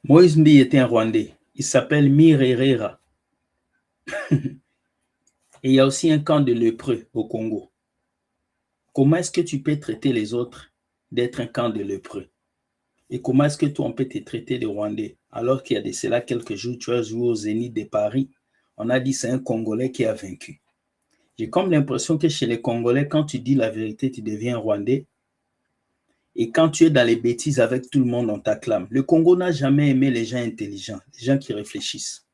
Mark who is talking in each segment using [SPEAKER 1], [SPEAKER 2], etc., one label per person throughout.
[SPEAKER 1] Moïse Mbi était un Rwandais. Il s'appelle Mirerera. Et il y a aussi un camp de lépreux au Congo. Comment est-ce que tu peux traiter les autres d'être un camp de lépreux? Et comment est-ce que toi, on peut te traiter de Rwandais? Alors qu'il y a de cela quelques jours, tu as joué au Zénith de Paris. On a dit c'est un Congolais qui a vaincu. J'ai comme l'impression que chez les Congolais, quand tu dis la vérité, tu deviens Rwandais. Et quand tu es dans les bêtises avec tout le monde, on t'acclame. Le Congo n'a jamais aimé les gens intelligents, les gens qui réfléchissent.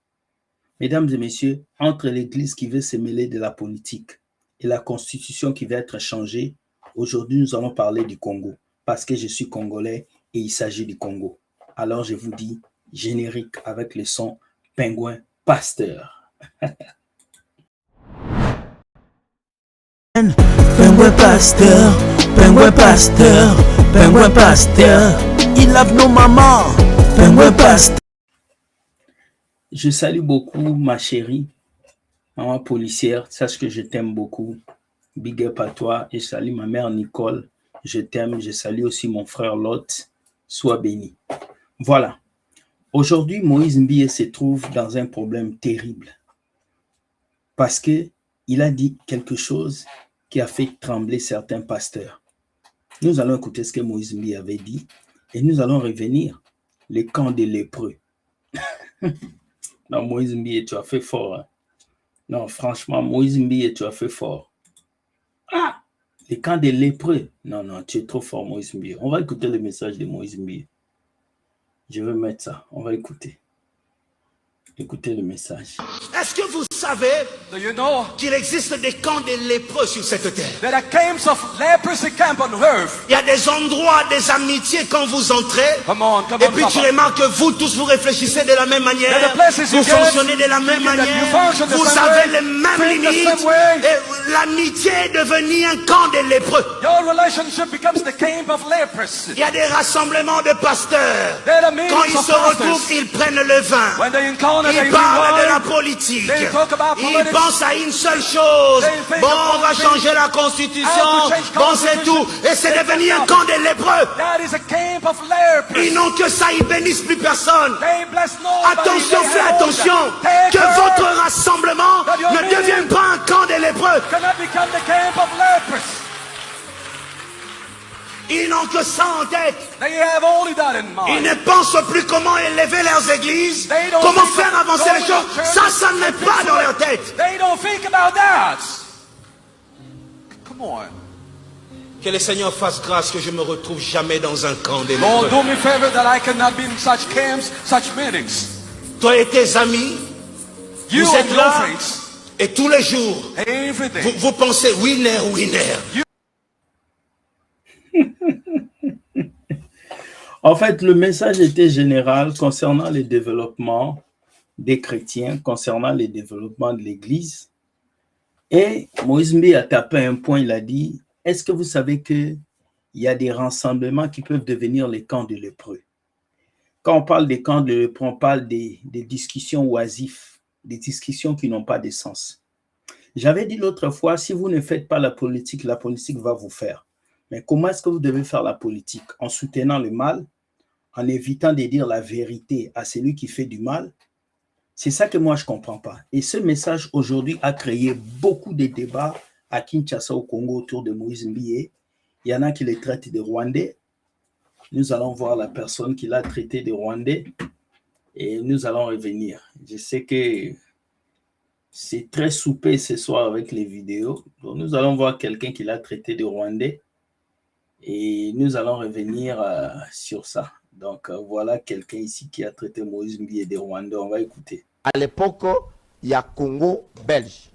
[SPEAKER 1] Mesdames et messieurs, entre l'Église qui veut se mêler de la politique et la Constitution qui va être changée, aujourd'hui, nous allons parler du Congo. Parce que je suis Congolais et il s'agit du Congo. Alors, je vous dis, générique avec le son Pingouin Pasteur.
[SPEAKER 2] Pingouin Pasteur, Pingouin Pasteur, Pingouin Pasteur, il lave nos mamans, Pingouin Pasteur.
[SPEAKER 1] Je salue beaucoup ma chérie, maman policière, sache que je t'aime beaucoup. Big up à toi et je salue ma mère Nicole, je t'aime. Je salue aussi mon frère Lot, sois béni. Voilà. Aujourd'hui, Moïse Mbiye se trouve dans un problème terrible parce qu'il a dit quelque chose qui a fait trembler certains pasteurs. Nous allons écouter ce que Moïse Mbiye avait dit et nous allons revenir les camps des lépreux. Non, Moïse Mbiye, tu as fait fort. Hein? Non, franchement, Moïse Mbiye, tu as fait fort. Ah, les camps des lépreux. Non, non, tu es trop fort, Moïse Mbiye. On va écouter le message de Moïse Mbiye. Je vais mettre ça. On va écouter. Écoutez le message.
[SPEAKER 3] Est-ce que vous savez qu'il existe des camps de lépreux sur cette terre?
[SPEAKER 4] There are camps of leprosy camp on earth.
[SPEAKER 3] Il y a des endroits, des amitiés quand vous entrez. Et puis tu remarques que vous tous vous réfléchissez de la même manière. Vous fonctionnez de la même manière. Vous avez les mêmes limites. Et l'amitié est devenue un camp de lépreux.
[SPEAKER 4] Your relationship becomes the camp of leprosy.
[SPEAKER 3] Il y a des rassemblements de pasteurs.
[SPEAKER 4] There are
[SPEAKER 3] Quand
[SPEAKER 4] meetings
[SPEAKER 3] ils
[SPEAKER 4] of
[SPEAKER 3] se retrouvent,
[SPEAKER 4] pastors.
[SPEAKER 3] ils prennent le vin.
[SPEAKER 4] When they encounter
[SPEAKER 3] Ils
[SPEAKER 4] the
[SPEAKER 3] parlent de la
[SPEAKER 4] wine,
[SPEAKER 3] politique.
[SPEAKER 4] they talk about
[SPEAKER 3] Ils
[SPEAKER 4] politics.
[SPEAKER 3] pensent à une seule chose.
[SPEAKER 4] They think
[SPEAKER 3] Bon,
[SPEAKER 4] of
[SPEAKER 3] on va
[SPEAKER 4] one thing.
[SPEAKER 3] changer la constitution.
[SPEAKER 4] How to change
[SPEAKER 3] Bon, c'est
[SPEAKER 4] constitution.
[SPEAKER 3] tout. Et c'est
[SPEAKER 4] They
[SPEAKER 3] devenu un
[SPEAKER 4] think
[SPEAKER 3] camp des lépreux.
[SPEAKER 4] That is a camp of leprosy.
[SPEAKER 3] Ils n'ont que ça, ils bénissent plus personne.
[SPEAKER 4] They bless nobody.
[SPEAKER 3] Attention,
[SPEAKER 4] They
[SPEAKER 3] fais
[SPEAKER 4] have
[SPEAKER 3] attention.
[SPEAKER 4] Take
[SPEAKER 3] Que
[SPEAKER 4] care.
[SPEAKER 3] votre rassemblement
[SPEAKER 4] That your
[SPEAKER 3] ne
[SPEAKER 4] meeting
[SPEAKER 3] devienne pas un camp des lépreux.
[SPEAKER 4] Cannot become the camp of leprosy.
[SPEAKER 3] Ils n'ont que ça en tête.
[SPEAKER 4] They have only that in
[SPEAKER 3] Ils
[SPEAKER 4] mind.
[SPEAKER 3] ne pensent plus comment élever leurs églises,
[SPEAKER 4] They don't
[SPEAKER 3] comment
[SPEAKER 4] think
[SPEAKER 3] faire
[SPEAKER 4] of
[SPEAKER 3] avancer les
[SPEAKER 4] going
[SPEAKER 3] choses.
[SPEAKER 4] to church.
[SPEAKER 3] Ça n'est pas dans leur tête.
[SPEAKER 4] They don't think about that. Come on.
[SPEAKER 3] Que le Seigneur fasse grâce que je me retrouve jamais dans un camp des
[SPEAKER 4] Lord,
[SPEAKER 3] lépreux.
[SPEAKER 4] do me a favor that I cannot be in such camps, such meetings.
[SPEAKER 3] Toi et tes amis,
[SPEAKER 4] You
[SPEAKER 3] vous
[SPEAKER 4] and
[SPEAKER 3] êtes
[SPEAKER 4] your
[SPEAKER 3] là
[SPEAKER 4] friends,
[SPEAKER 3] et tous les jours,
[SPEAKER 4] every day.
[SPEAKER 3] vous pensez winner, winner.
[SPEAKER 1] En fait, le message était général concernant le développement des chrétiens, concernant le développement de l'Église. Et Moïse Mbiye a tapé un point, il a dit, est-ce que vous savez qu'il y a des rassemblements qui peuvent devenir les camps de lépreux? Quand on parle des camps de lépreux, on parle des discussions oisives, des discussions qui n'ont pas de sens. J'avais dit l'autre fois, si vous ne faites pas la politique va vous faire. Mais comment est-ce que vous devez faire la politique? En soutenant le mal, en évitant de dire la vérité à celui qui fait du mal? C'est ça que moi, je ne comprends pas. Et ce message, aujourd'hui, a créé beaucoup de débats à Kinshasa, au Congo, autour de Moïse Mbiye. Il y en a qui les traitent de Rwandais. Nous allons voir la personne qui l'a traité de Rwandais et nous allons revenir. Je sais que c'est très soupé ce soir avec les vidéos. Donc, nous allons voir quelqu'un qui l'a traité de Rwandais et nous allons revenir sur ça. Donc, voilà quelqu'un ici qui a traité Moïse Mbiye de Rwandais. On va écouter.
[SPEAKER 5] À l'époque, il y a Congo belge.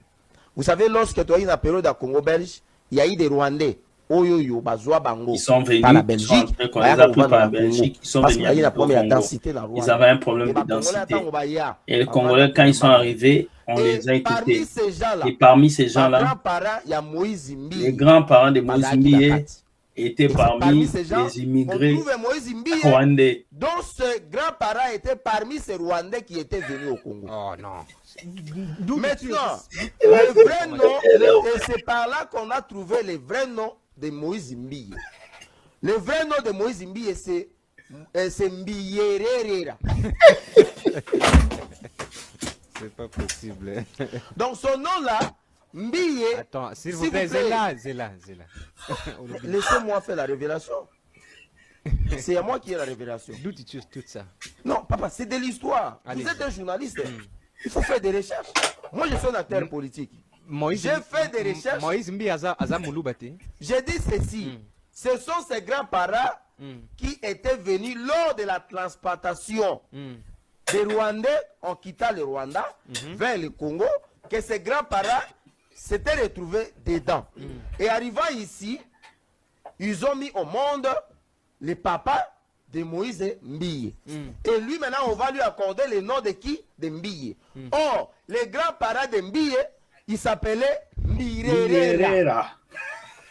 [SPEAKER 5] Vous savez, lorsque tu as eu la période à Congo belge, il y a eu des Rwandais.
[SPEAKER 1] Ils sont venus,
[SPEAKER 5] par la Belgique,
[SPEAKER 1] on les a pris par la Belgique, ils sont venus
[SPEAKER 5] la première
[SPEAKER 1] Congo.
[SPEAKER 5] densité.
[SPEAKER 1] Ils avaient un problème de densité. Et les Congolais, quand ils sont arrivés, on les a écoutés. Et parmi ces gens-là, les grands-parents de Moïse Mbiye étaient parmi les immigrés rwandais.
[SPEAKER 5] Donc, ce grand-parent était parmi ces Rwandais qui étaient venus au Congo.
[SPEAKER 3] Oh non.
[SPEAKER 5] Maintenant, le vrai nom, et c'est par là qu'on a trouvé le vrai nom de Moïse Mbiye. Le vrai nom de Moïse Mbiye, c'est c'est Mbiyerera.
[SPEAKER 6] C'est pas possible.
[SPEAKER 5] Donc son nom là, Mbiye.
[SPEAKER 6] Attends, s'il vous plaît, Zéla.
[SPEAKER 5] Laissez-moi faire la révélation. C'est à moi qui ai la révélation.
[SPEAKER 6] D'où tu tues tout ça?
[SPEAKER 5] Non, papa, c'est de l'histoire. Vous êtes un journaliste. Il faut faire des recherches. Moi, je suis un acteur politique. J'ai fait des recherches.
[SPEAKER 6] Moïse Mbi Azamouloubati.
[SPEAKER 5] J'ai dit ceci. Ce sont ces grands-parents qui étaient venus lors de la transplantation des Rwandais en quittant le Rwanda vers le Congo, que ces grands-parents s'étaient retrouvés dedans. Et arrivant ici, ils ont mis au monde le papa de Moïse Mbiye. Et lui, maintenant, on va lui accorder le nom de qui? De Mbiye. Or, les grands-parents de Mbiye, ils s'appelaient Mbirerera.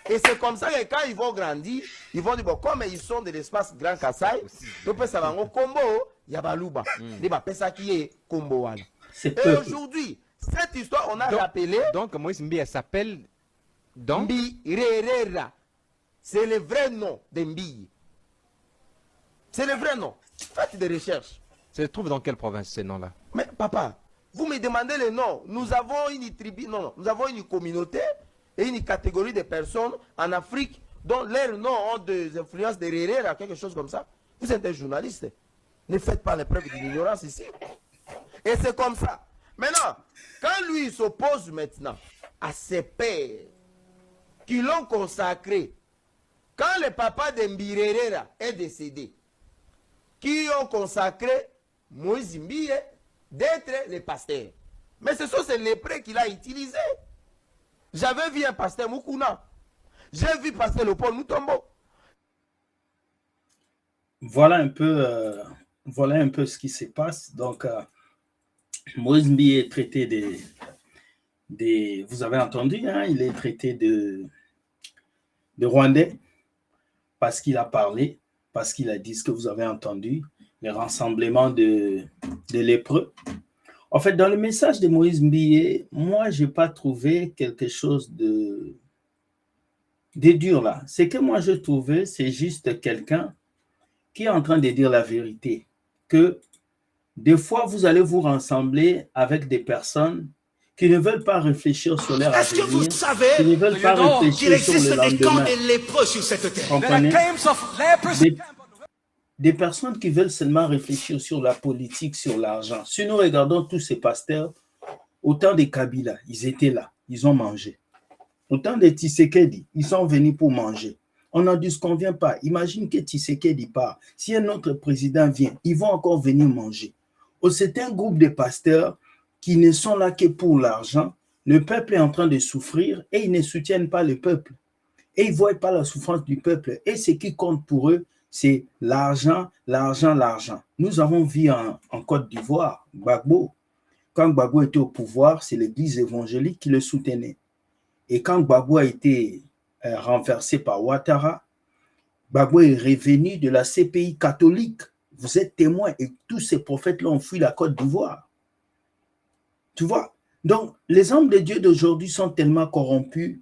[SPEAKER 5] Et c'est comme ça que quand ils vont grandir, ils vont dire, bon, comme ils sont de l'espace Grand Kassai, ils peuvent savoir Kombo, Yabaluba. Ils vont ça qui est Kombo. Et aujourd'hui, cette histoire, on a rappelé.
[SPEAKER 6] Donc, Moïse Mbiye s'appelle
[SPEAKER 5] Mbirerera. C'est le vrai nom de Mbiye. C'est le vrai nom. Faites des recherches.
[SPEAKER 6] Ça se trouve dans quelle province ces noms-là?
[SPEAKER 5] Mais papa, vous me demandez le nom. Nous avons une tribu, non, nous avons une communauté et une catégorie de personnes en Afrique dont leurs noms ont des influences de Herrera, quelque chose comme ça. Vous êtes un journaliste. Ne faites pas les preuves de l'ignorance ici. Et c'est comme ça. Maintenant, quand lui s'oppose maintenant à ses pères qui l'ont consacré, quand le papa de Mbirerera est décédé, qui ont consacré Moïse Mbiye d'être le pasteur. Mais ce sont ces lépreux qu'il a utilisés. J'avais vu un pasteur Mukuna. J'ai vu pasteur Léopold Mutombo.
[SPEAKER 1] Voilà un peu ce qui se passe. Donc, Moïse Mbiye est traité des vous avez entendu, hein, il est traité de Rwandais parce qu'il a parlé, parce qu'il a dit ce que vous avez entendu, les rassemblements de lépreux. En fait, dans le message de Moïse Mbiye, moi, je n'ai pas trouvé quelque chose de dur là. Ce que moi, je trouvais, c'est juste quelqu'un qui est en train de dire la vérité. Que des fois, vous allez vous rassembler avec des personnes qui ne veulent pas réfléchir sur leur avenir.
[SPEAKER 3] Est-ce que vous savez
[SPEAKER 1] qui ne veulent pas
[SPEAKER 3] qu'il
[SPEAKER 1] réfléchir sur
[SPEAKER 3] existe
[SPEAKER 1] le
[SPEAKER 3] des camps
[SPEAKER 1] lendemain.
[SPEAKER 3] de lépreux sur cette terre?
[SPEAKER 1] Comprenez? Des personnes qui veulent seulement réfléchir sur la politique, sur l'argent. Si nous regardons tous ces pasteurs, autant de Kabila, ils étaient là, ils ont mangé. Autant de Tshisekedi, ils sont venus pour manger. On n'en disconvient pas. Imagine que Tshisekedi part. Si un autre président vient, ils vont encore venir manger. C'est un groupe de pasteurs qui ne sont là que pour l'argent. Le peuple est en train de souffrir et ils ne soutiennent pas le peuple. Et ils ne voient pas la souffrance du peuple. Et ce qui compte pour eux, c'est l'argent, l'argent, l'argent. Nous avons vu en Côte d'Ivoire, Gbagbo. Quand Gbagbo était au pouvoir, c'est l'église évangélique qui le soutenait. Et quand Gbagbo a été renversé par Ouattara, Gbagbo est revenu de la CPI catholique. Vous êtes témoins et tous ces prophètes-là ont fui la Côte d'Ivoire. Tu vois? Donc, les hommes de Dieu d'aujourd'hui sont tellement corrompus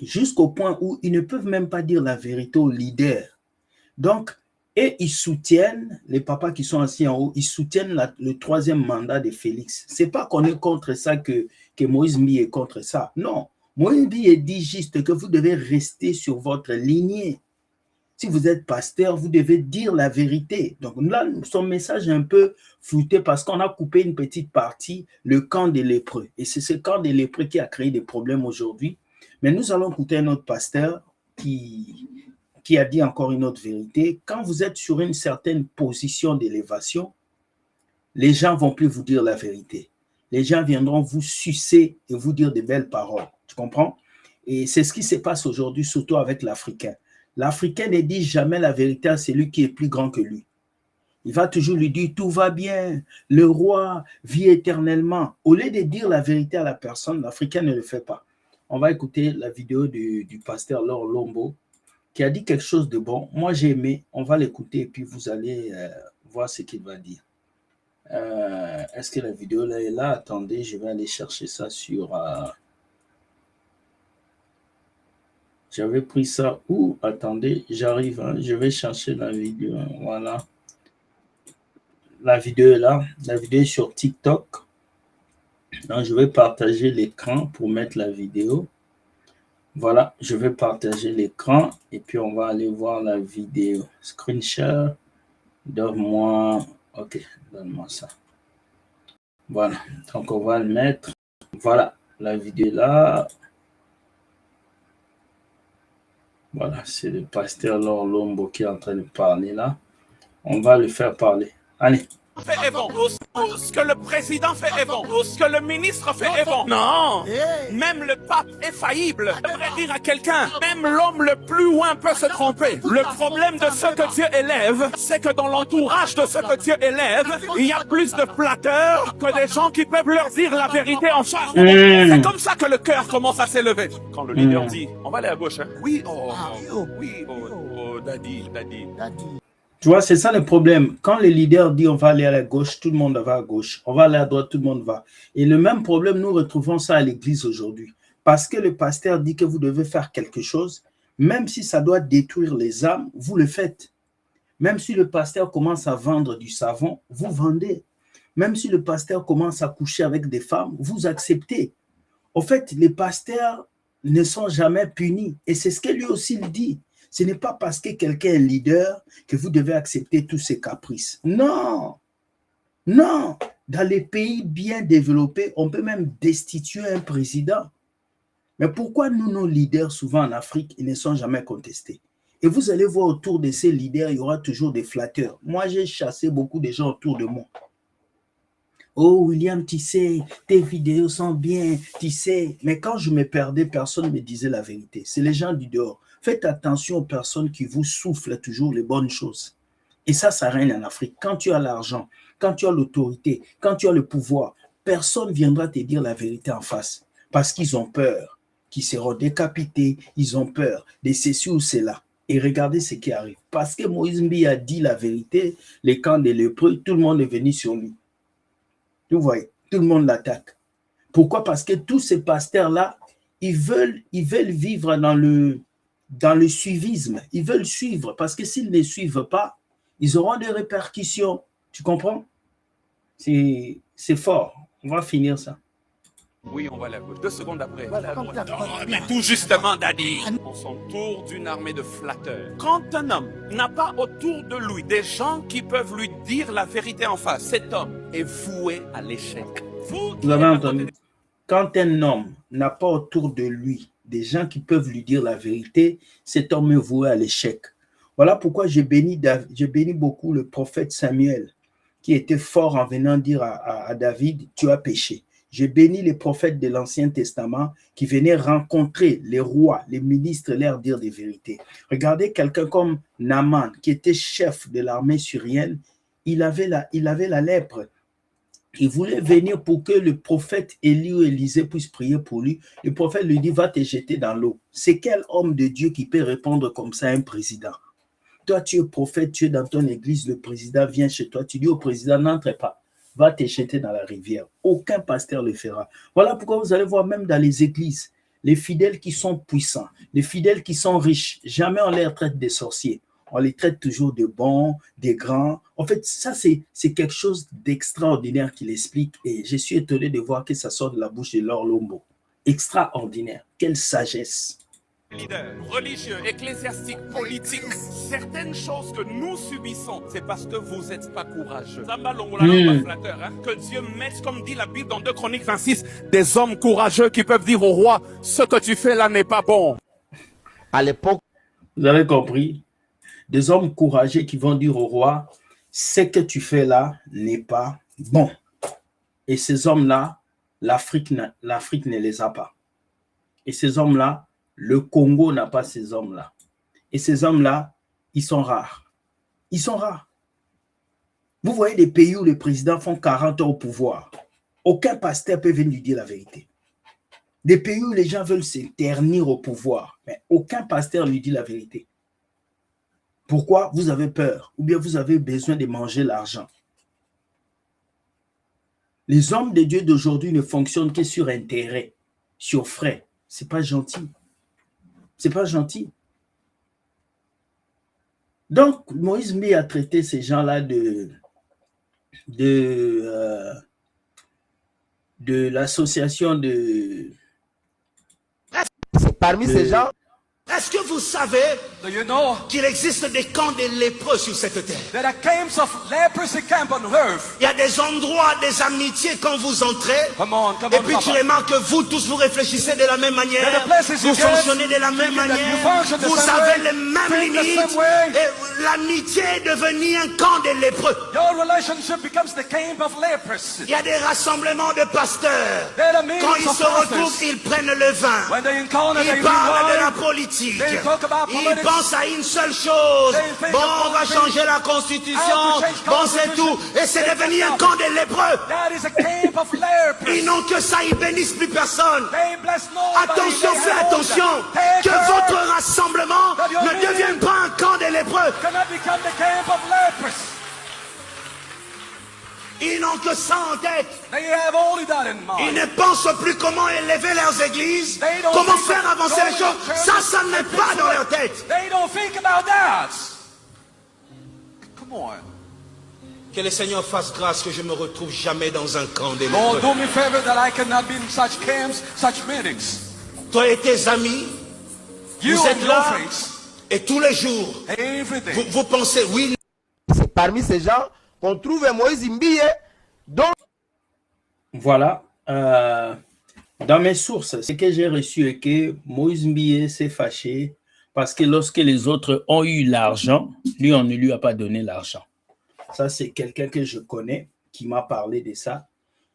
[SPEAKER 1] jusqu'au point où ils ne peuvent même pas dire la vérité aux leaders. Donc, et ils soutiennent, les papas qui sont assis en haut, ils soutiennent le troisième mandat de Félix. Ce n'est pas qu'on est contre ça que Moïse Mbiye est contre ça. Non, Moïse Mbiye dit juste que vous devez rester sur votre lignée. Si vous êtes pasteur, vous devez dire la vérité. Donc là, son message est un peu flouté parce qu'on a coupé une petite partie, le camp des lépreux. Et c'est ce camp des lépreux qui a créé des problèmes aujourd'hui. Mais nous allons écouter un autre pasteur qui a dit encore une autre vérité. Quand vous êtes sur une certaine position d'élévation, les gens ne vont plus vous dire la vérité. Les gens viendront vous sucer et vous dire de belles paroles. Tu comprends? Et c'est ce qui se passe aujourd'hui, surtout avec l'Africain. L'Africain ne dit jamais la vérité à celui qui est plus grand que lui. Il va toujours lui dire tout va bien, le roi vit éternellement. Au lieu de dire la vérité à la personne, l'Africain ne le fait pas. On va écouter la vidéo du pasteur Laure Lombo qui a dit quelque chose de bon. Moi, j'ai aimé. On va l'écouter et puis vous allez voir ce qu'il va dire. Est-ce que la vidéo là est là? Attendez, je vais aller chercher ça sur J'avais pris ça où? Attendez, j'arrive. Hein, je vais chercher la vidéo. Voilà. La vidéo est là. La vidéo est sur TikTok. Donc, je vais partager l'écran pour mettre la vidéo. Voilà, je vais partager l'écran et puis on va aller voir la vidéo. Screen share. Donne-moi. Ok, donne-moi ça. Voilà, donc on va le mettre. Voilà, la vidéo là. Voilà, c'est le pasteur Laure Lombo qui est en train de parler là. On va le faire parler. Allez.
[SPEAKER 3] Fait est bon. Tout ce que le président fait est bon. Tout ce que le ministre fait est bon. Non. Même le pape est faillible. Je devrais dire à quelqu'un, même l'homme le plus loin peut se tromper. Le problème de ce que Dieu élève, c'est que dans l'entourage de ce que Dieu élève, il y a plus de flatteurs que des gens qui peuvent leur dire la vérité en face. C'est comme ça que le cœur commence à s'élever. Quand le leader dit, on va aller à gauche, hein? Oui, daddy.
[SPEAKER 1] Tu vois, c'est ça le problème. Quand le leader dit on va aller à la gauche, tout le monde va à gauche. On va aller à droite, tout le monde va. Et le même problème, nous retrouvons ça à l'église aujourd'hui. Parce que le pasteur dit que vous devez faire quelque chose, même si ça doit détruire les âmes, vous le faites. Même si le pasteur commence à vendre du savon, vous vendez. Même si le pasteur commence à coucher avec des femmes, vous acceptez. En fait, les pasteurs ne sont jamais punis. Et c'est ce que lui aussi il dit. Ce n'est pas parce que quelqu'un est leader que vous devez accepter tous ses caprices. Non, non. Dans les pays bien développés, on peut même destituer un président. Mais pourquoi nous, nos leaders, souvent en Afrique, ils ne sont jamais contestés? Et vous allez voir autour de ces leaders, il y aura toujours des flatteurs. Moi, j'ai chassé beaucoup de gens autour de moi. Oh, William, tu sais, tes vidéos sont bien, tu sais. Mais quand je me perdais, personne ne me disait la vérité. C'est les gens du dehors. Faites attention aux personnes qui vous soufflent toujours les bonnes choses. Et ça règne en Afrique. Quand tu as l'argent, quand tu as l'autorité, quand tu as le pouvoir, personne ne viendra te dire la vérité en face. Parce qu'ils ont peur, qu'ils seront décapités, ils ont peur de ceci ou cela. Et regardez ce qui arrive. Parce que Moïse Mbi a dit la vérité, les camps des lépreux, tout le monde est venu sur lui. Vous voyez, tout le monde l'attaque. Pourquoi? Parce que tous ces pasteurs-là, ils veulent vivre dans le suivisme. Ils veulent suivre, parce que s'ils ne suivent pas, ils auront des répercussions. Tu comprends? C'est fort. On va finir ça.
[SPEAKER 3] Oui, on va à la gauche. 2 secondes après. Mais tout justement, Daddy, on s'entoure d'une armée de flatteurs. Quand un homme n'a pas autour de lui des gens qui peuvent lui dire la vérité en face, cet homme est voué à l'échec.
[SPEAKER 1] Vous avez entendu? Quand un homme n'a pas autour de lui des gens qui peuvent lui dire la vérité, cet homme est voué à l'échec. Voilà pourquoi j'ai béni beaucoup le prophète Samuel, qui était fort en venant dire à David, tu as péché. J'ai béni les prophètes de l'Ancien Testament qui venaient rencontrer les rois, les ministres, leur dire des vérités. Regardez quelqu'un comme Naaman, qui était chef de l'armée syrienne, il avait la lèpre. Il voulait venir pour que le prophète Élie ou Élisée puisse prier pour lui. Le prophète lui dit, va te jeter dans l'eau. C'est quel homme de Dieu qui peut répondre comme ça à un président? Toi, tu es prophète, tu es dans ton église, le président vient chez toi, tu dis au président, n'entre pas. Va te jeter dans la rivière. Aucun pasteur le fera. Voilà pourquoi vous allez voir même dans les églises, les fidèles qui sont puissants, les fidèles qui sont riches, jamais on les traite des sorciers. On les traite toujours de bons, des grands. En fait, ça, c'est quelque chose d'extraordinaire qu'il explique. Et je suis étonné de voir que ça sort de la bouche de Laure Lombo. Extraordinaire. Quelle sagesse.
[SPEAKER 3] Leaders, religieux, ecclésiastiques, politiques, certaines choses que nous subissons, c'est parce que vous n'êtes pas courageux. Que Dieu mette, comme dit la Bible dans 2 Chroniques 26, des hommes courageux qui peuvent dire au roi, ce que tu fais là n'est pas bon.
[SPEAKER 5] À l'époque,
[SPEAKER 1] vous avez compris? Des hommes courageux qui vont dire au roi, ce que tu fais là n'est pas bon. Et ces hommes-là, l'Afrique ne les a pas. Et ces hommes-là, le Congo n'a pas ces hommes-là. Et ces hommes-là, ils sont rares. Ils sont rares. Vous voyez des pays où les présidents font 40 ans au pouvoir. Aucun pasteur peut venir lui dire la vérité. Des pays où les gens veulent se ternir au pouvoir. Mais aucun pasteur lui dit la vérité. Pourquoi? Vous avez peur. Ou bien vous avez besoin de manger l'argent. Les hommes de Dieu d'aujourd'hui ne fonctionnent que sur intérêt, sur frais. Ce n'est pas gentil. C'est pas gentil. Donc, Moïse Mbi a traité ces gens-là de l'association de...
[SPEAKER 5] C'est parmi ces gens.
[SPEAKER 3] Est-ce que vous savez
[SPEAKER 4] Do you know
[SPEAKER 3] qu'il existe des camps de lépreux sur cette terre?
[SPEAKER 4] there are camps of leprosy camp on earth?
[SPEAKER 3] Il y a des endroits, des amitiés quand vous entrez.
[SPEAKER 4] Come on,
[SPEAKER 3] Et puis tu
[SPEAKER 4] Papa.
[SPEAKER 3] remarques que vous tous vous réfléchissez de la même manière,
[SPEAKER 4] There are places you
[SPEAKER 3] vous
[SPEAKER 4] get,
[SPEAKER 3] fonctionnez de la même
[SPEAKER 4] you
[SPEAKER 3] manière,
[SPEAKER 4] function the
[SPEAKER 3] vous
[SPEAKER 4] same
[SPEAKER 3] avez
[SPEAKER 4] way,
[SPEAKER 3] les mêmes
[SPEAKER 4] think the
[SPEAKER 3] limites.
[SPEAKER 4] same way.
[SPEAKER 3] Et l'amitié est devenue un camp de lépreux.
[SPEAKER 4] Your relationship becomes the camp of leprosy.
[SPEAKER 3] Il y a des rassemblements de pasteurs.
[SPEAKER 4] There are
[SPEAKER 3] Quand
[SPEAKER 4] meetings
[SPEAKER 3] ils
[SPEAKER 4] of
[SPEAKER 3] se retrouvent,
[SPEAKER 4] pastors.
[SPEAKER 3] ils prennent le vin.
[SPEAKER 4] When they encounter
[SPEAKER 3] Ils
[SPEAKER 4] the
[SPEAKER 3] parlent de la
[SPEAKER 4] wine,
[SPEAKER 3] politique.
[SPEAKER 4] they talk about
[SPEAKER 3] Ils
[SPEAKER 4] politics.
[SPEAKER 3] pensent à une seule chose.
[SPEAKER 4] They think
[SPEAKER 3] Bon,
[SPEAKER 4] of
[SPEAKER 3] on va
[SPEAKER 4] one thing.
[SPEAKER 3] changer la constitution.
[SPEAKER 4] How to change
[SPEAKER 3] Bon, c'est
[SPEAKER 4] constitution.
[SPEAKER 3] tout. Et c'est devenu un camp de lépreux.
[SPEAKER 4] that is a camp of leprosy.
[SPEAKER 3] Ils n'ont que ça, ils bénissent plus personne.
[SPEAKER 4] They bless nobody.
[SPEAKER 3] Attention,
[SPEAKER 4] They
[SPEAKER 3] fais
[SPEAKER 4] have
[SPEAKER 3] attention.
[SPEAKER 4] all that.
[SPEAKER 3] Que
[SPEAKER 4] Take
[SPEAKER 3] votre
[SPEAKER 4] care.
[SPEAKER 3] rassemblement
[SPEAKER 4] That your
[SPEAKER 3] ne
[SPEAKER 4] meeting
[SPEAKER 3] devienne pas un camp de lépreux.
[SPEAKER 4] Cannot become the camp of leprosy.
[SPEAKER 3] Ils n'ont que ça en tête.
[SPEAKER 4] They have only that in
[SPEAKER 3] Ils
[SPEAKER 4] mind.
[SPEAKER 3] ne pensent plus comment élever leurs églises,
[SPEAKER 4] They don't
[SPEAKER 3] comment
[SPEAKER 4] think
[SPEAKER 3] faire
[SPEAKER 4] of
[SPEAKER 3] avancer les
[SPEAKER 4] going
[SPEAKER 3] choses.
[SPEAKER 4] to church
[SPEAKER 3] Ça n'est
[SPEAKER 4] and
[SPEAKER 3] pas
[SPEAKER 4] fix
[SPEAKER 3] dans
[SPEAKER 4] it.
[SPEAKER 3] leur tête.
[SPEAKER 4] They don't think about that. Come on.
[SPEAKER 3] Que le Seigneur fasse grâce que je me retrouve jamais dans un camp de
[SPEAKER 4] Lord,
[SPEAKER 3] lépreux.
[SPEAKER 4] do me a favor that I cannot be in such camps, such meetings.
[SPEAKER 3] Toi et tes amis,
[SPEAKER 4] You
[SPEAKER 3] vous
[SPEAKER 4] and
[SPEAKER 3] êtes
[SPEAKER 4] your
[SPEAKER 3] là
[SPEAKER 4] friends,
[SPEAKER 3] et tous les jours,
[SPEAKER 4] every day.
[SPEAKER 3] vous pensez, oui,
[SPEAKER 5] C'est parmi ces gens qu'on trouve Moïse Mbi, dont
[SPEAKER 1] Voilà. Dans mes sources, ce que j'ai reçu est que Moïse Mbi s'est fâché parce que lorsque les autres ont eu l'argent, lui, on ne lui a pas donné l'argent. Ça, c'est quelqu'un que je connais qui m'a parlé de ça.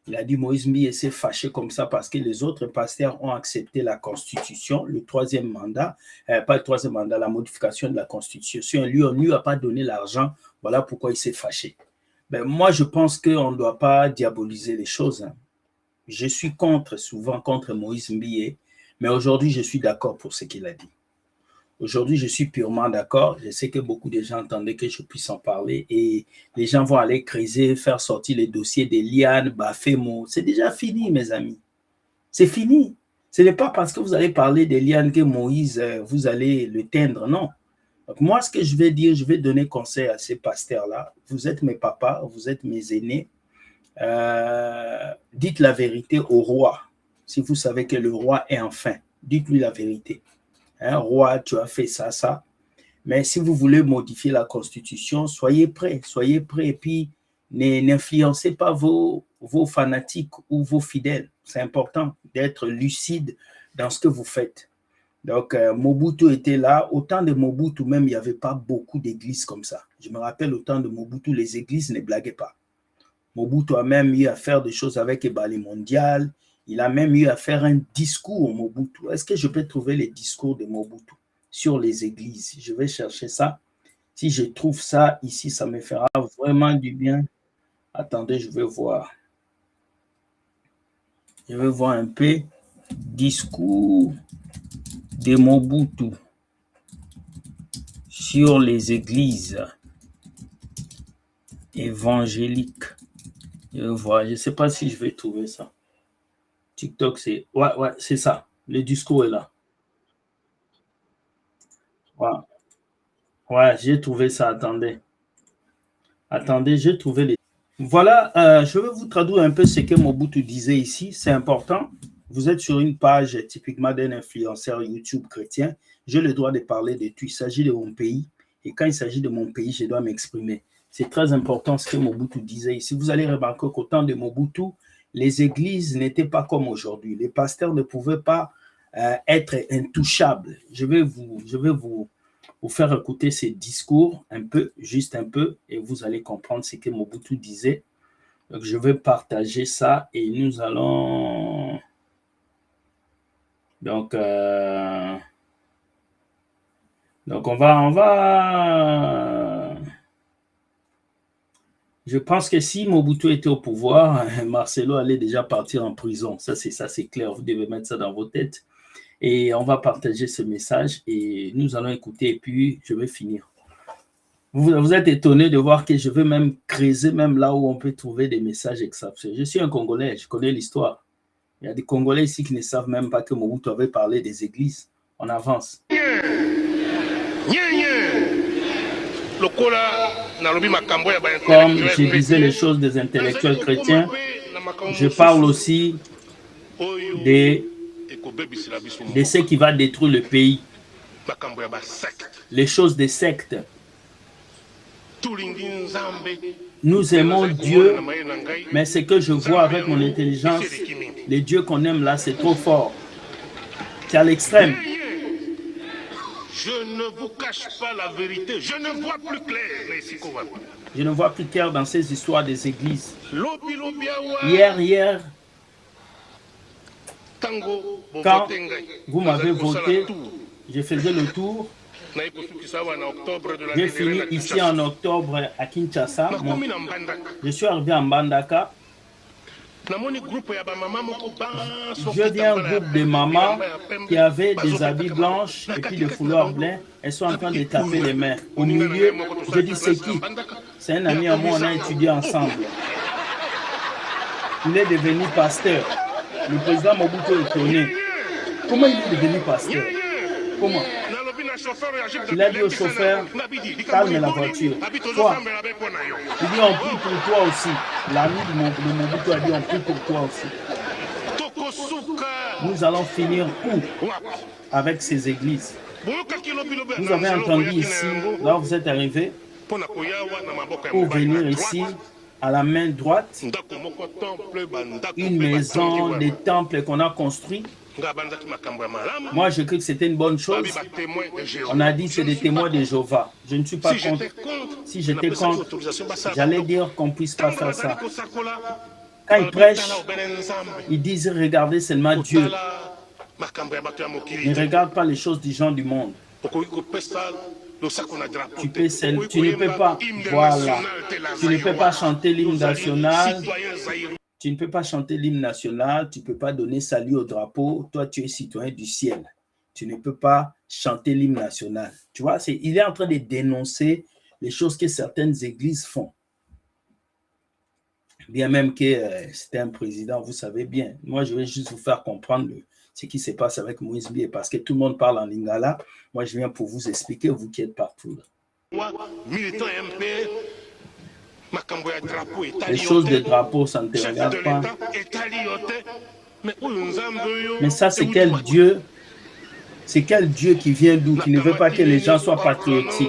[SPEAKER 1] Il a dit Moïse Mbi s'est fâché comme ça parce que les autres pasteurs ont accepté la constitution, le troisième mandat, pas le troisième mandat, la modification de la constitution. Lui, on ne lui a pas donné l'argent. Voilà pourquoi il s'est fâché. Ben, moi, je pense qu'on ne doit pas diaboliser les choses. Hein. Je suis souvent contre Moïse Mbi, mais aujourd'hui, je suis d'accord pour ce qu'il a dit. Aujourd'hui, je suis purement d'accord. Je sais que beaucoup de gens attendaient que je puisse en parler et les gens vont aller creuser, faire sortir les dossiers d'Eliane, Bafemo. C'est déjà fini, mes amis. C'est fini. Ce n'est pas parce que vous allez parler d'Eliane que Moïse, vous allez le teindre, non. Donc moi, ce que je vais dire, je vais donner conseil à ces pasteurs-là. Vous êtes mes papas, vous êtes mes aînés. Dites la vérité au roi. Si vous savez que le roi est enfin, dites-lui la vérité. Hein, roi, tu as fait ça, ça. Mais si vous voulez modifier la constitution, soyez prêts. Et puis, n'influencez pas vos fanatiques ou vos fidèles. C'est important d'être lucide dans ce que vous faites. Donc, Mobutu était là. Au temps de Mobutu, même, il n'y avait pas beaucoup d'églises comme ça. Je me rappelle, au temps de Mobutu, les églises ne blaguaient pas. Mobutu a même eu à faire des choses avec Ebale Mondial. Il a même eu à faire un discours, Mobutu. Est-ce que je peux trouver les discours de Mobutu sur les églises? Je vais chercher ça. Si je trouve ça ici, ça me fera vraiment du bien. Attendez, je vais voir. Je vais voir un peu. Discours de Mobutu sur les églises évangéliques. Je vais voir. Je ne sais pas si je vais trouver ça. TikTok, c'est... Ouais, c'est ça. Le discours est là. Ouais, j'ai trouvé ça. Attendez, j'ai trouvé les... Voilà, je vais vous traduire un peu ce que Mobutu disait ici. C'est important. Vous êtes sur une page typiquement d'un influenceur YouTube chrétien. J'ai le droit de parler de tout. Il s'agit de mon pays. Et quand il s'agit de mon pays, je dois m'exprimer. C'est très important ce que Mobutu disait ici. Vous allez remarquer qu'au temps de Mobutu, les églises n'étaient pas comme aujourd'hui. Les pasteurs ne pouvaient pas être intouchables. Je vais vous faire écouter ces discours un peu, juste un peu, et vous allez comprendre ce que Mobutu disait. Donc, je vais partager ça et nous allons... Donc on va... Je pense que si Mobutu était au pouvoir, Marcelo allait déjà partir en prison. Ça, c'est clair. Vous devez mettre ça dans vos têtes. Et on va partager ce message et nous allons écouter et puis je vais finir. Vous êtes étonné de voir que je vais même creuser même là où on peut trouver des messages exceptionnels. Je suis un Congolais, je connais l'histoire. Il y a des Congolais ici qui ne savent même pas que Mobutu avait parlé des églises. On avance. Comme je disais les choses des intellectuels chrétiens, je parle aussi de ce qui va détruire le pays. Les choses des sectes. Nous aimons Dieu, mais ce que je vois avec mon intelligence, les dieux qu'on aime là, c'est trop fort. C'est à l'extrême.
[SPEAKER 3] Je ne vous cache pas la vérité, je ne vois plus clair.
[SPEAKER 1] Je ne vois plus clair dans ces histoires des églises. Hier, quand vous m'avez voté, je faisais le tour. J'ai fini ici en octobre à Kinshasa. Je suis arrivé en Mbandaka. Je viens un groupe de mamans qui avaient des habits blanches et puis des foulards blancs. Elles sont en train de taper les mains. Au milieu, je dis c'est qui? C'est un ami à moi, on a étudié ensemble. Il est devenu pasteur. Le président Mobutu est étonné. Comment il est devenu pasteur? Comment? Il a dit au chauffeur, calme la voiture. Toi, il dit on prie pour toi aussi. L'ami de Mobutu a dit on prie pour toi aussi. Nous allons finir où? Avec ces églises. Vous avez entendu ici, là vous êtes arrivé, pour venir ici, à la main droite, une maison, des temples qu'on a construits. Moi, je cru que c'était une bonne chose. On a dit que c'est des témoins de Jéhovah. Je ne suis pas contre. Si j'étais contre, j'allais dire qu'on ne puisse pas faire ça. Quand ils prêchent, ils disent regardez seulement Dieu. Ne regarde pas les choses des gens du monde. Tu ne peux pas, voilà, tu ne peux pas chanter l'hymne national. Tu ne peux pas chanter l'hymne national, tu ne peux pas donner salut au drapeau. Toi, tu es citoyen du ciel. Tu ne peux pas chanter l'hymne national. Tu vois, il est en train de dénoncer les choses que certaines églises font. Bien même que c'était un président, vous savez bien. Moi, je vais juste vous faire comprendre ce qui se passe avec Moïse Mbie, parce que tout le monde parle en lingala. Moi, je viens pour vous expliquer, vous qui êtes partout là. Les choses de drapeau, ça ne te regarde pas. Mais ça, c'est quel Dieu? C'est quel Dieu qui vient d'où? Qui ne veut pas que les gens soient patriotiques.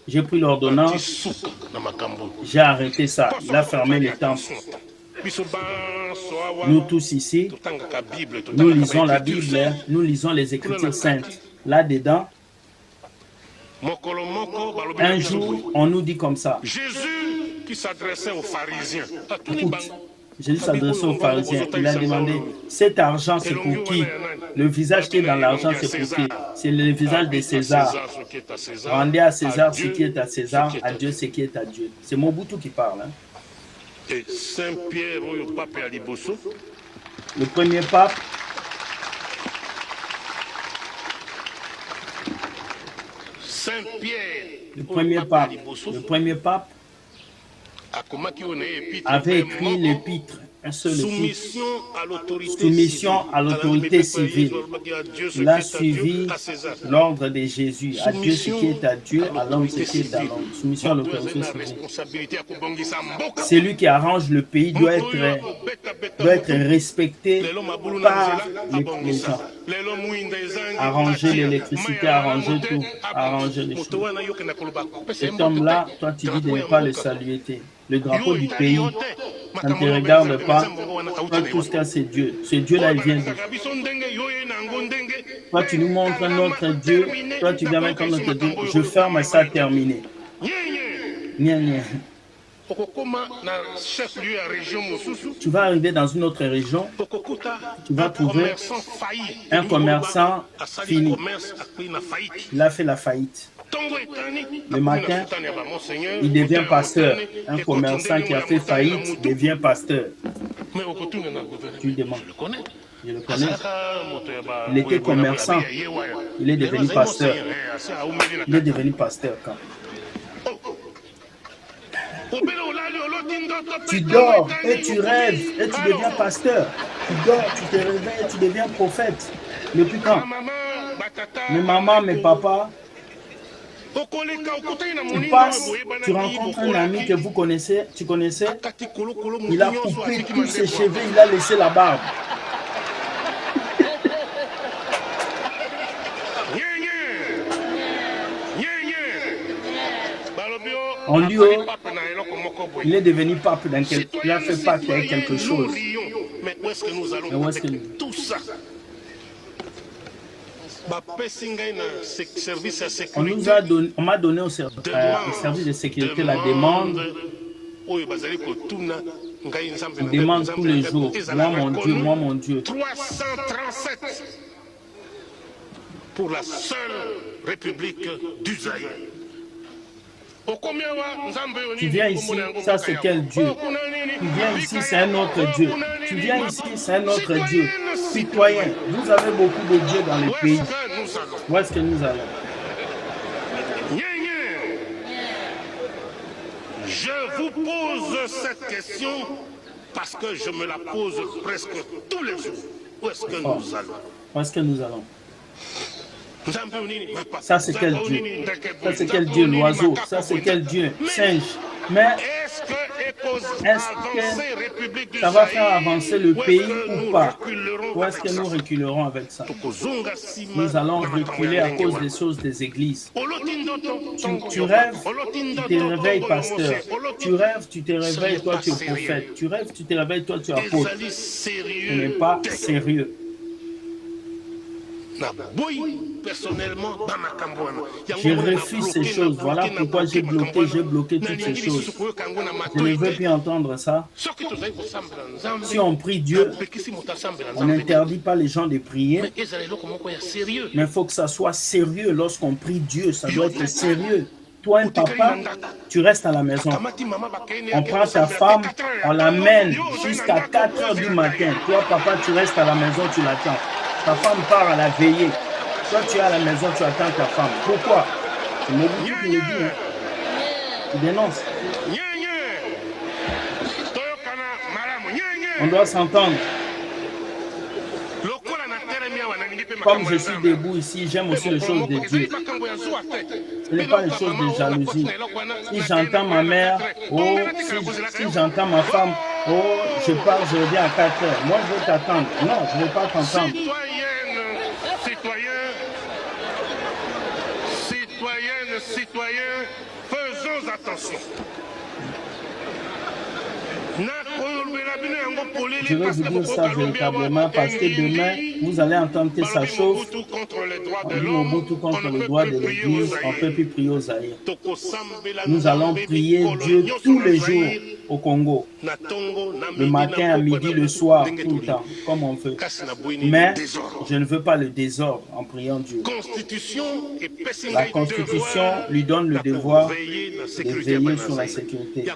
[SPEAKER 1] J'ai pris l'ordonnance, j'ai arrêté ça. Il a fermé les temples. Nous tous ici, nous lisons la Bible, nous lisons les Écritures saintes. Là-dedans, un jour, on nous dit comme ça.
[SPEAKER 3] Qui s'adressait aux pharisiens.
[SPEAKER 1] Écoute, Jésus s'adressait aux pharisiens. Il a demandé, cet argent c'est pour qui? Le visage qui est dans l'argent c'est pour qui? C'est le visage de César. Rendez à César ce qui est à César, à Dieu ce qui est à Dieu. C'est Mobutu qui parle. Hein?
[SPEAKER 3] Et Saint-Pierre, le pape à Liboso.
[SPEAKER 1] Le premier pape.
[SPEAKER 3] Saint-Pierre.
[SPEAKER 1] Le premier pape avait écrit l'épître, un seul épître, soumission à l'autorité civile. Il a suivi l'ordre de Jésus, à Dieu ce qui est à Dieu, à l'homme ce qui est à l'homme. Soumission à l'autorité civile. Celui qui arrange le pays doit être respecté par les gens. Arranger l'électricité, arranger tout, arranger les choses. Cet homme-là, toi tu dis de ne pas le saluer. Le drapeau du pays, ça ne te regarde pas. Toi, tout ce cas, c'est Dieu. Ce Dieu-là, il vient de. Toi, tu nous montres notre Dieu. Toi, tu viens avec notre Dieu. Je ferme ça, terminé. Tu vas arriver dans une autre région. Tu vas trouver un commerçant fini. Il a fait la faillite. Le matin, il devient pasteur. Un commerçant qui a fait faillite devient pasteur. Tu demandes. Je le connais. Il était commerçant. Il est devenu pasteur. Il est devenu pasteur quand? Tu dors et tu rêves et tu deviens pasteur. Tu dors, tu te réveilles et tu deviens prophète. Depuis quand? mes mamans, mes papas, tu passes, tu rencontres un ami que vous connaissez, tu connaissais, il a coupé tous ses cheveux, il a laissé la barbe. On dit, oh, il est devenu pape dans il a fait pape avec quelque chose.
[SPEAKER 3] Mais où est-ce que nous allons avec tout ça?
[SPEAKER 1] On m'a donné au service de sécurité la demande. On demande tous les jours. Moi mon Dieu.
[SPEAKER 3] 337 pour la seule République d'Usaï.
[SPEAKER 1] Tu viens ici, ça c'est quel Dieu? Tu viens ici, c'est un autre Dieu. Tu viens ici, c'est un autre Dieu. Citoyen, vous avez beaucoup de dieux dans le pays. Où est-ce que nous allons?
[SPEAKER 3] Je vous pose cette question parce que je me la pose presque tous les jours. Où est-ce que nous allons?
[SPEAKER 1] Où est-ce que nous allons? Ça c'est quel Dieu? Ça c'est quel Dieu? L'oiseau. Ça c'est quel Dieu? Singe. Mais est-ce que ça va faire avancer le pays ou pas? Ou est-ce que nous reculerons avec ça? Nous allons reculer à cause des choses des églises. Tu rêves, tu te réveilles pasteur. Tu rêves, tu te réveilles, toi tu es prophète. Tu rêves, tu te réveilles, toi tu es apôtre. Ce n'est pas sérieux. Je refuse ces choses. Voilà pourquoi j'ai bloqué toutes ces choses. Je ne veux plus entendre ça. Si on prie Dieu, on n'interdit pas les gens de prier. Mais il faut que ça soit sérieux. Lorsqu'on prie Dieu, ça doit être sérieux. Toi, un papa, tu restes à la maison. On prend ta femme, on l'amène jusqu'à 4 heures du matin. Toi, papa, tu restes à la maison, tu l'attends. Ta femme part à la veillée. Toi, tu es à la maison, tu attends ta femme. Pourquoi? C'est Mobutu qui le dit. Hein. Tu dénonces. On doit s'entendre. Comme je suis debout ici, j'aime aussi les choses de Dieu. Ce n'est pas les choses de jalousie. Si j'entends ma mère, oh, si j'entends ma femme, oh, je pars, je reviens à 4 heures. Moi, je veux t'attendre. Non, je ne veux pas t'entendre.
[SPEAKER 3] Citoyens, faisons attention.
[SPEAKER 1] Je vais vous dire ça véritablement parce que demain, vous allez entendre que ça chauffe. On dit Mobutu contre le droit de l'Église, on ne peut plus prier aux Zaïre. Nous allons prier Dieu tous les jours au Congo. Le matin, à midi, le soir, tout le temps, comme on veut. Mais je ne veux pas le désordre en priant Dieu. La Constitution lui donne le devoir de veiller sur la sécurité.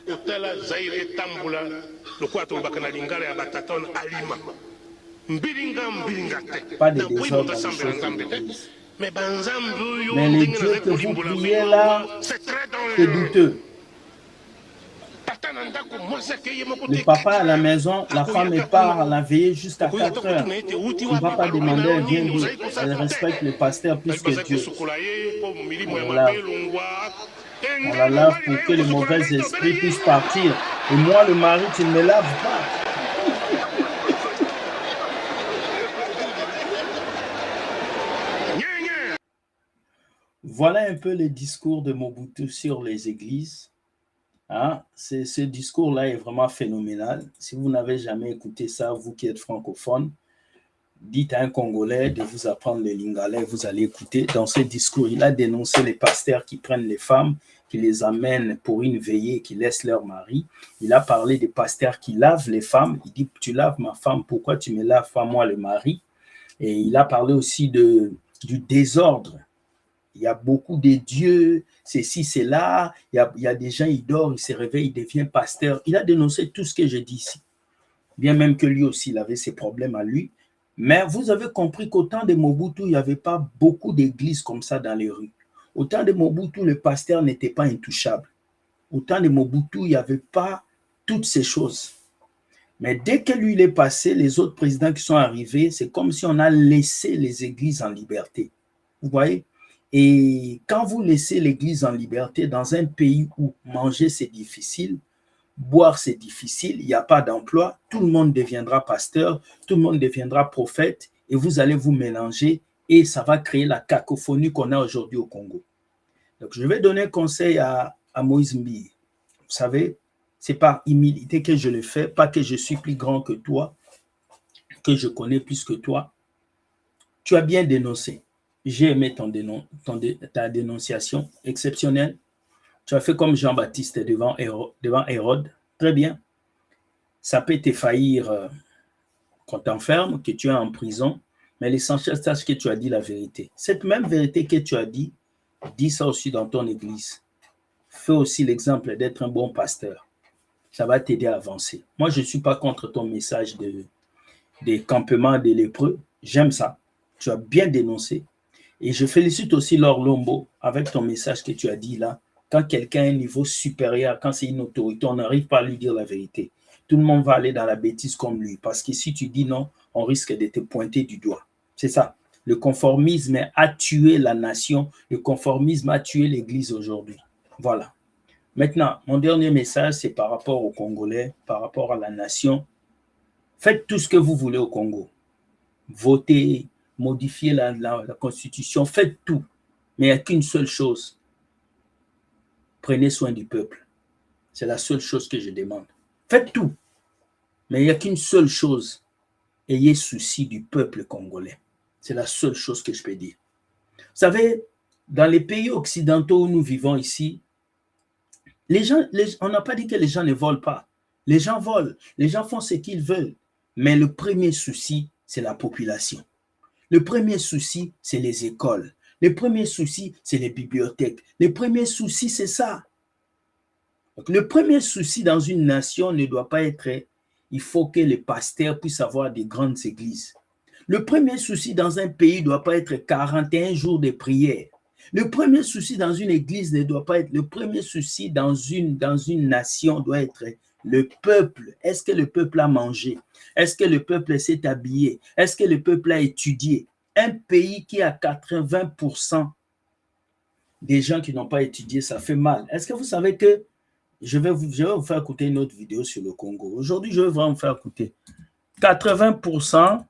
[SPEAKER 1] Pas de désordre dans les choses de l'Église. Mais les dieux que vous priez là, c'est douteux. Le papa à la maison, la femme part à la veillée jusqu'à 4 heures. Tu ne vas pas demander, elle vient dire, elle respecte le pasteur plus que Dieu. On la lave pour que les mauvais esprits puissent partir. Et moi, le mari, tu ne me laves pas. Voilà un peu le discours de Mobutu sur les églises. Hein? Ce discours-là est vraiment phénoménal. Si vous n'avez jamais écouté ça, vous qui êtes francophone, dites à un Congolais de vous apprendre le lingala, vous allez écouter. Dans ce discours, il a dénoncé les pasteurs qui prennent les femmes, qui les amènent pour une veillée, qui laissent leur mari. Il a parlé des pasteurs qui lavent les femmes. Il dit, tu laves ma femme, pourquoi tu me laves pas moi le mari? Et il a parlé aussi du désordre. Il y a beaucoup de dieux, c'est ci, c'est là. Il y a des gens, ils dorment, ils se réveillent, ils deviennent pasteurs. Il a dénoncé tout ce que j'ai dit ici. Bien même que lui aussi, il avait ses problèmes à lui. Mais vous avez compris qu'au temps de Mobutu, il n'y avait pas beaucoup d'églises comme ça dans les rues. Au temps de Mobutu, le pasteur n'était pas intouchable. Au temps de Mobutu, il n'y avait pas toutes ces choses. Mais dès que lui il est passé, les autres présidents qui sont arrivés, c'est comme si on a laissé les églises en liberté. Vous voyez? Et quand vous laissez l'Église en liberté dans un pays où manger c'est difficile, boire c'est difficile, il n'y a pas d'emploi, tout le monde deviendra pasteur, tout le monde deviendra prophète et vous allez vous mélanger et ça va créer la cacophonie qu'on a aujourd'hui au Congo. Donc je vais donner un conseil à Moïse Mbi. Vous savez, c'est par humilité que je le fais, pas que je suis plus grand que toi, que je connais plus que toi. Tu as bien dénoncé. J'ai aimé ta dénonciation exceptionnelle. Tu as fait comme Jean-Baptiste devant Hérode. Très bien. Ça peut te faillir qu'on t'enferme, que tu es en prison, mais l'essentiel, c'est que tu as dit la vérité. Cette même vérité que tu as dit, dis ça aussi dans ton église. Fais aussi l'exemple d'être un bon pasteur. Ça va t'aider à avancer. Moi, je ne suis pas contre ton message des campements des lépreux. J'aime ça. Tu as bien dénoncé. Et je félicite aussi Laure Lombo avec ton message que tu as dit là. Quand quelqu'un a un niveau supérieur, quand c'est une autorité, on n'arrive pas à lui dire la vérité. Tout le monde va aller dans la bêtise comme lui. Parce que si tu dis non, on risque de te pointer du doigt. C'est ça. Le conformisme a tué la nation. Le conformisme a tué l'Église aujourd'hui. Voilà. Maintenant, mon dernier message, c'est par rapport aux Congolais, par rapport à la nation. Faites tout ce que vous voulez au Congo. Votez, modifiez la Constitution, faites tout. Mais il n'y a qu'une seule chose. Prenez soin du peuple. C'est la seule chose que je demande. Faites tout. Mais il n'y a qu'une seule chose. Ayez souci du peuple congolais. C'est la seule chose que je peux dire. Vous savez, dans les pays occidentaux où nous vivons ici, on n'a pas dit que les gens ne volent pas. Les gens volent. Les gens font ce qu'ils veulent. Mais le premier souci, c'est la population. Le premier souci, c'est les écoles. Le premier souci, c'est les bibliothèques. Le premier souci, c'est ça. Donc, le premier souci dans une nation ne doit pas être il faut que les pasteurs puissent avoir des grandes églises. Le premier souci dans un pays ne doit pas être 41 jours de prière. Le premier souci dans une église ne doit pas être, le premier souci dans une nation doit être le peuple. Est-ce que le peuple a mangé? Est-ce que le peuple s'est habillé? Est-ce que le peuple a étudié? Un pays qui a 80% des gens qui n'ont pas étudié, ça fait mal. Est-ce que vous savez que je vais vous faire écouter une autre vidéo sur le Congo. Aujourd'hui, je vais vraiment vous faire écouter. 80%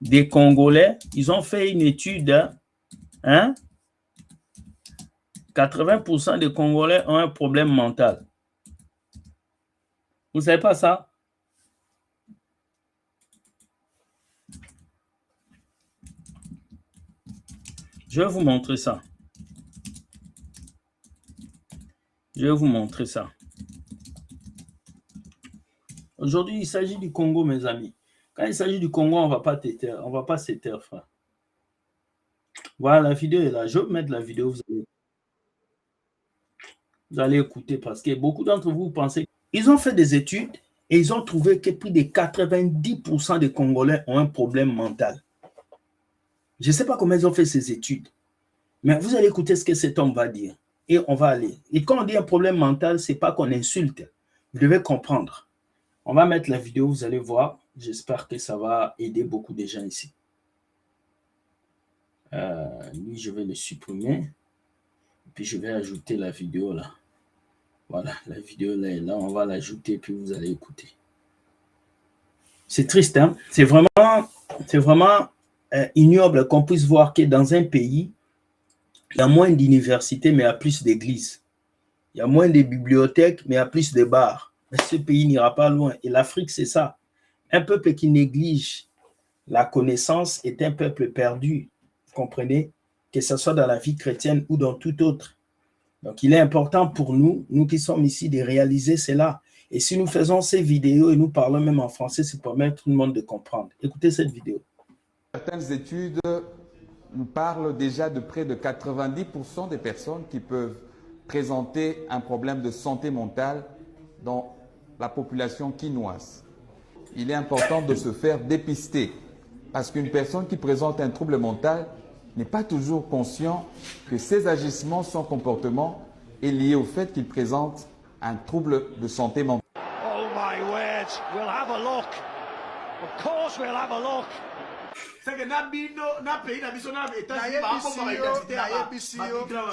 [SPEAKER 1] des Congolais, ils ont fait une étude. 80% des Congolais ont un problème mental. Vous ne savez pas ça? Je vais vous montrer ça. Je vais vous montrer ça. Aujourd'hui, il s'agit du Congo, mes amis. Quand il s'agit du Congo, on ne va pas s'éteindre. On va pas s'éteindre, frère. Voilà, la vidéo est là. Je vais mettre la vidéo. Vous allez écouter parce que beaucoup d'entre vous pensez qu'ils ont fait des études et ils ont trouvé que plus de 90% des Congolais ont un problème mental. Je ne sais pas comment ils ont fait ces études, mais vous allez écouter ce que cet homme va dire. Et on va aller. Et quand on dit un problème mental, ce n'est pas qu'on insulte. Vous devez comprendre. On va mettre la vidéo, vous allez voir. J'espère que ça va aider beaucoup de gens ici. Lui, je vais le supprimer. Et puis, je vais ajouter la vidéo là. Voilà, la vidéo là est là. On va l'ajouter, puis vous allez écouter. C'est triste, hein? C'est vraiment ignoble qu'on puisse voir que dans un pays, il y a moins d'universités, mais il y a plus d'églises. Il y a moins de bibliothèques, mais il y a plus de bars. Mais ce pays n'ira pas loin. Et l'Afrique, c'est ça. Un peuple qui néglige la connaissance est un peuple perdu. Vous comprenez? Que ce soit dans la vie chrétienne ou dans tout autre. Donc, il est important pour nous, nous qui sommes ici, de réaliser cela. Et si nous faisons ces vidéos et nous parlons même en français, c'est pour permettre tout le monde de comprendre. Écoutez cette vidéo.
[SPEAKER 7] Certaines études nous parlent déjà de près de 90% des personnes qui peuvent présenter un problème de santé mentale dans la population quinoise. Il est important de se faire dépister parce qu'une personne qui présente un trouble mental n'est pas toujours conscient que ses agissements, son comportement est lié au fait qu'il présente un trouble de santé mentale.
[SPEAKER 3] Oh my word, we'll have a look. Of course we'll have a look. C'est que na pays na biso na États-Unis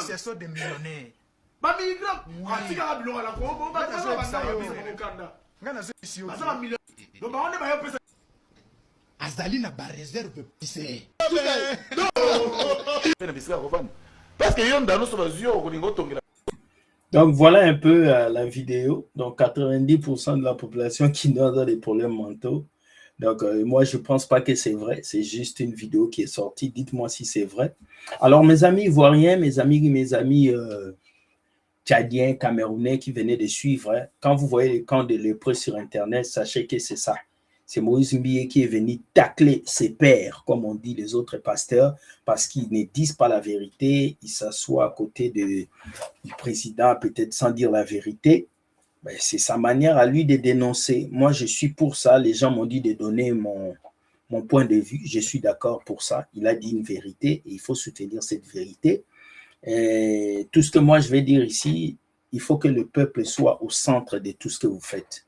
[SPEAKER 8] ce sont des millionnaires.
[SPEAKER 3] Ba migrants. Atika biloko la ko ba ba donc on est ba yo
[SPEAKER 8] Azali na ba réserve pissé.
[SPEAKER 5] Parce que yon dans nos yeux au Congo tongela.
[SPEAKER 1] Donc voilà un peu la vidéo. Donc 90% de la population qui a des problèmes mentaux. Donc moi je pense pas que c'est vrai. C'est juste une vidéo qui est sortie. Dites-moi si c'est vrai. Alors mes amis ivoiriens, mes amis tchadiens, camerounais qui venaient de suivre, hein, quand vous voyez les camps de lépreux sur Internet, sachez que c'est ça. C'est Moïse Mbie qui est venu tacler ses pairs, comme on dit les autres pasteurs, parce qu'ils ne disent pas la vérité. Ils s'assoient à côté du président, peut-être sans dire la vérité. Ben, c'est sa manière à lui de dénoncer. Moi, je suis pour ça. Les gens m'ont dit de donner mon point de vue. Je suis d'accord pour ça. Il a dit une vérité et il faut soutenir cette vérité. Et tout ce que moi, je vais dire ici, il faut que le peuple soit au centre de tout ce que vous faites.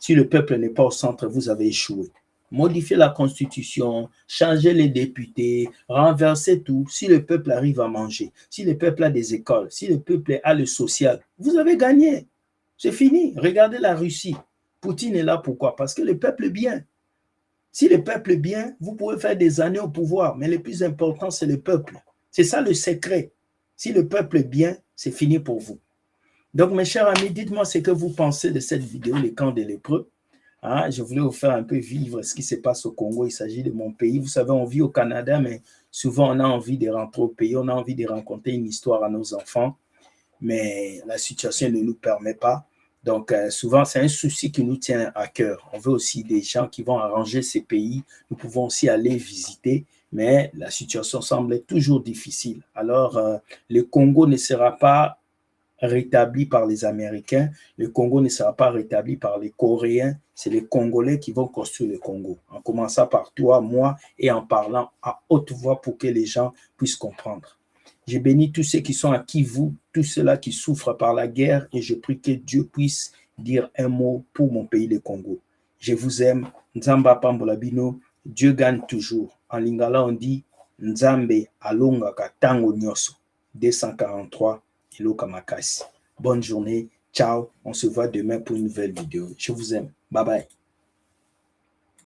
[SPEAKER 1] Si le peuple n'est pas au centre, vous avez échoué. Modifier la constitution, changer les députés, renverser tout. Si le peuple arrive à manger, si le peuple a des écoles, si le peuple a le social, vous avez gagné. C'est fini. Regardez la Russie. Poutine est là pourquoi? Parce que le peuple est bien. Si le peuple est bien, vous pouvez faire des années au pouvoir, mais le plus important, c'est le peuple. C'est ça le secret. Si le peuple est bien, c'est fini pour vous. Donc, mes chers amis, dites-moi ce que vous pensez de cette vidéo, les camps des lépreux. Hein, je voulais vous faire un peu vivre ce qui se passe au Congo. Il s'agit de mon pays. Vous savez, on vit au Canada, mais souvent, on a envie de rentrer au pays. On a envie de raconter une histoire à nos enfants, mais la situation ne nous permet pas. Donc, souvent, c'est un souci qui nous tient à cœur. On veut aussi des gens qui vont arranger ces pays. Nous pouvons aussi aller visiter, mais la situation semble toujours difficile. Alors, le Congo ne sera pas rétabli par les Américains, le Congo ne sera pas rétabli par les Coréens, c'est les Congolais qui vont construire le Congo, en commençant par toi, moi, et en parlant à haute voix pour que les gens puissent comprendre. Je bénis tous ceux qui sont à Kivu, tous ceux-là qui souffrent par la guerre, et je prie que Dieu puisse dire un mot pour mon pays, le Congo. Je vous aime, Nzamba Pambolabino, Dieu gagne toujours. En lingala, on dit Nzambe alonga katango nyoso, 243. Bonne journée, ciao, on se voit demain pour une nouvelle vidéo. Je vous aime, bye bye.